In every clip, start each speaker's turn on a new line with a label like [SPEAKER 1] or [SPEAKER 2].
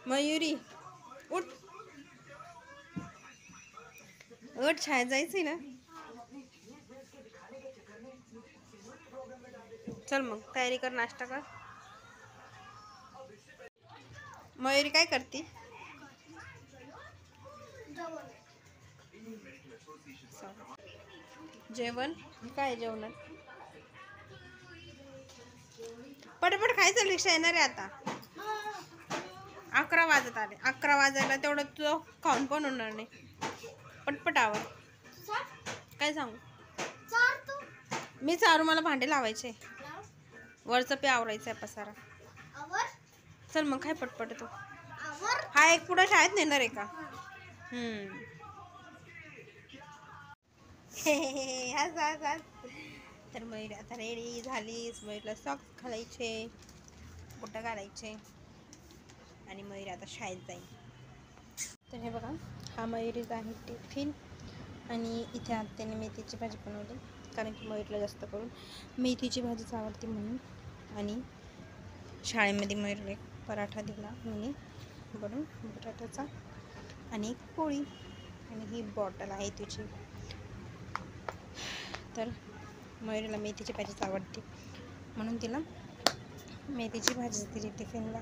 [SPEAKER 1] मयुरी उठ उठ, शाळेत जायचंय ना. चल मग तयारी कर, नाश्ता कर. मयुरी काय करते? जेवण काय जेवणात? पटपट खायचं, रिक्षा येणार आहे आता. 11 वाजत आले. 11 वाजायला तेवढं तुझं खाऊन पण होणार नाही. पटपट आवर. काय सांगू मी? चारू मला भांडे लावायचे, वरचं पे आवरायचं आहे पसारा. चल मग काय पटपट तो. हा एक पुढं शाळेत नेणार आहे का? हस हस हस. तर मयुरी आता रेडी झालीस. मयुरीला सॉक्स घालायचे, बुटं घालायचे आणि मयुरी आता शाळेत जाईल. तर हे बघा, हा मयुरीचा आहे टिफिन. आणि इथे आत्याने मेथीची भाजी बनवली, कारण की मयुरीला जास्त करून मेथीची भाजीच आवडते म्हणून. आणि शाळेमध्ये मयुरीला एक पराठा दिला मी बनवून, बटाट्याचा, आणि एक पोळी. आणि ही बॉटल आहे तुझी. तर मयुरीला मेथीची भाजीच आवडते म्हणून तिला मेथीची भाजी दिली टिफिनला.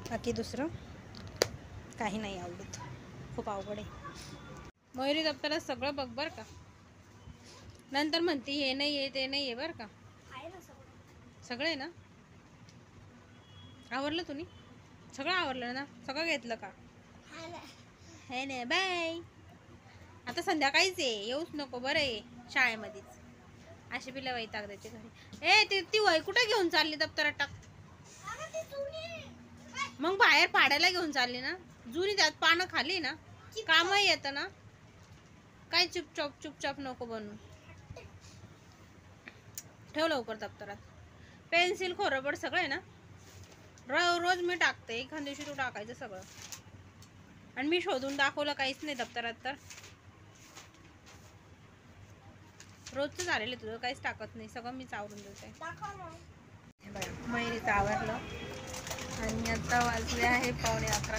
[SPEAKER 1] बाकी दुसरं काही नाही आवडत. खूप अवघड आहे. मयुरी दप्तरात सगळं बघ बरं का, नंतर म्हणते हे नाही आहे ते नाही आहे. बरं का, सगळं आहे ना? आवरलं तुम्ही? सगळं आवरलं ना? सगळं घेतलं का? हे नाही. बाय. आता संध्याकाळीच आहे, येऊच नको बरं आहे शाळेमध्येच. अशी बिला वैताग द्यायची घरी. ती वय कुठे घेऊन चालली दप्तरात टाक. मग बाहेर पाडायला घेऊन चालली ना. जुनी त्यात पानं खाली ना, कामही येतं ना. काय चुपचाप चुपचाप नको बनू. ठेव लवकर दप्तरात. पेन्सिल, खोरबड सगळं आहे ना. रोज मी टाकते, एखाद दिवशी तू टाकायचं सगळं. आणि मी शोधून दाखवलं काहीच नाही दप्तरात, तर रोजचं झालेलं आहे तुझं, काहीच टाकत नाही. सगळं मीच आवरून देते. मयुरीचं आवरलं आणि आता वाजले आहे 11:15.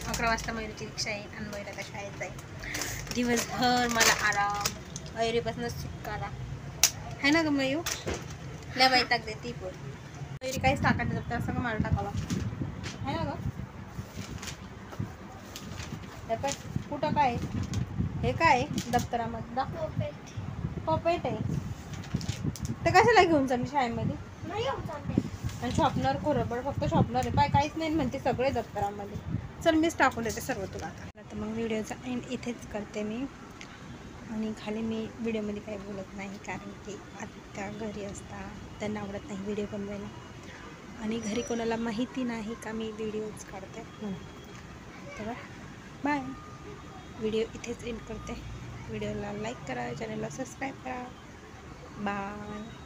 [SPEAKER 1] 11 वाजता मयुरीची रिक्षा येईल आणि मयुरी आता शाळेत जाईल. दिवसभर मला आराम, मयुरीपासूनच सुटकारा है ना ग मयू? लय वैताग देते पण मयुरी. काहीच टाकायचं दप्तर सगळं मला टाकावं है ना ग? कुठं काय हे काय दप्तरामध्ये दाखव. पपेट आहे ते. कशाला घेऊन चालली शाळेमध्ये? आणि शॉपनर, खोरबड फक्त शॉपनर आहे. पाय काहीच नाही म्हणते, सगळे दप्तरामध्ये. चल मीच टाकून देते सर्व तुला आता. तर मग व्हिडिओचा एंड इथेच करते मी. आणि खाली मी व्हिडिओमध्ये काही बोलत नाही, कारण की आत्या घरी असतात, त्यांना आवडत नाही व्हिडिओ बनवायला. आणि घरी कोणाला माहिती नाही का मी व्हिडिओज काढते म्हणून. तर बाय. व्हिडिओ इथेच एंड करते. व्हिडिओला लाईक करा, चॅनलला सबस्क्राईब करा. बाय.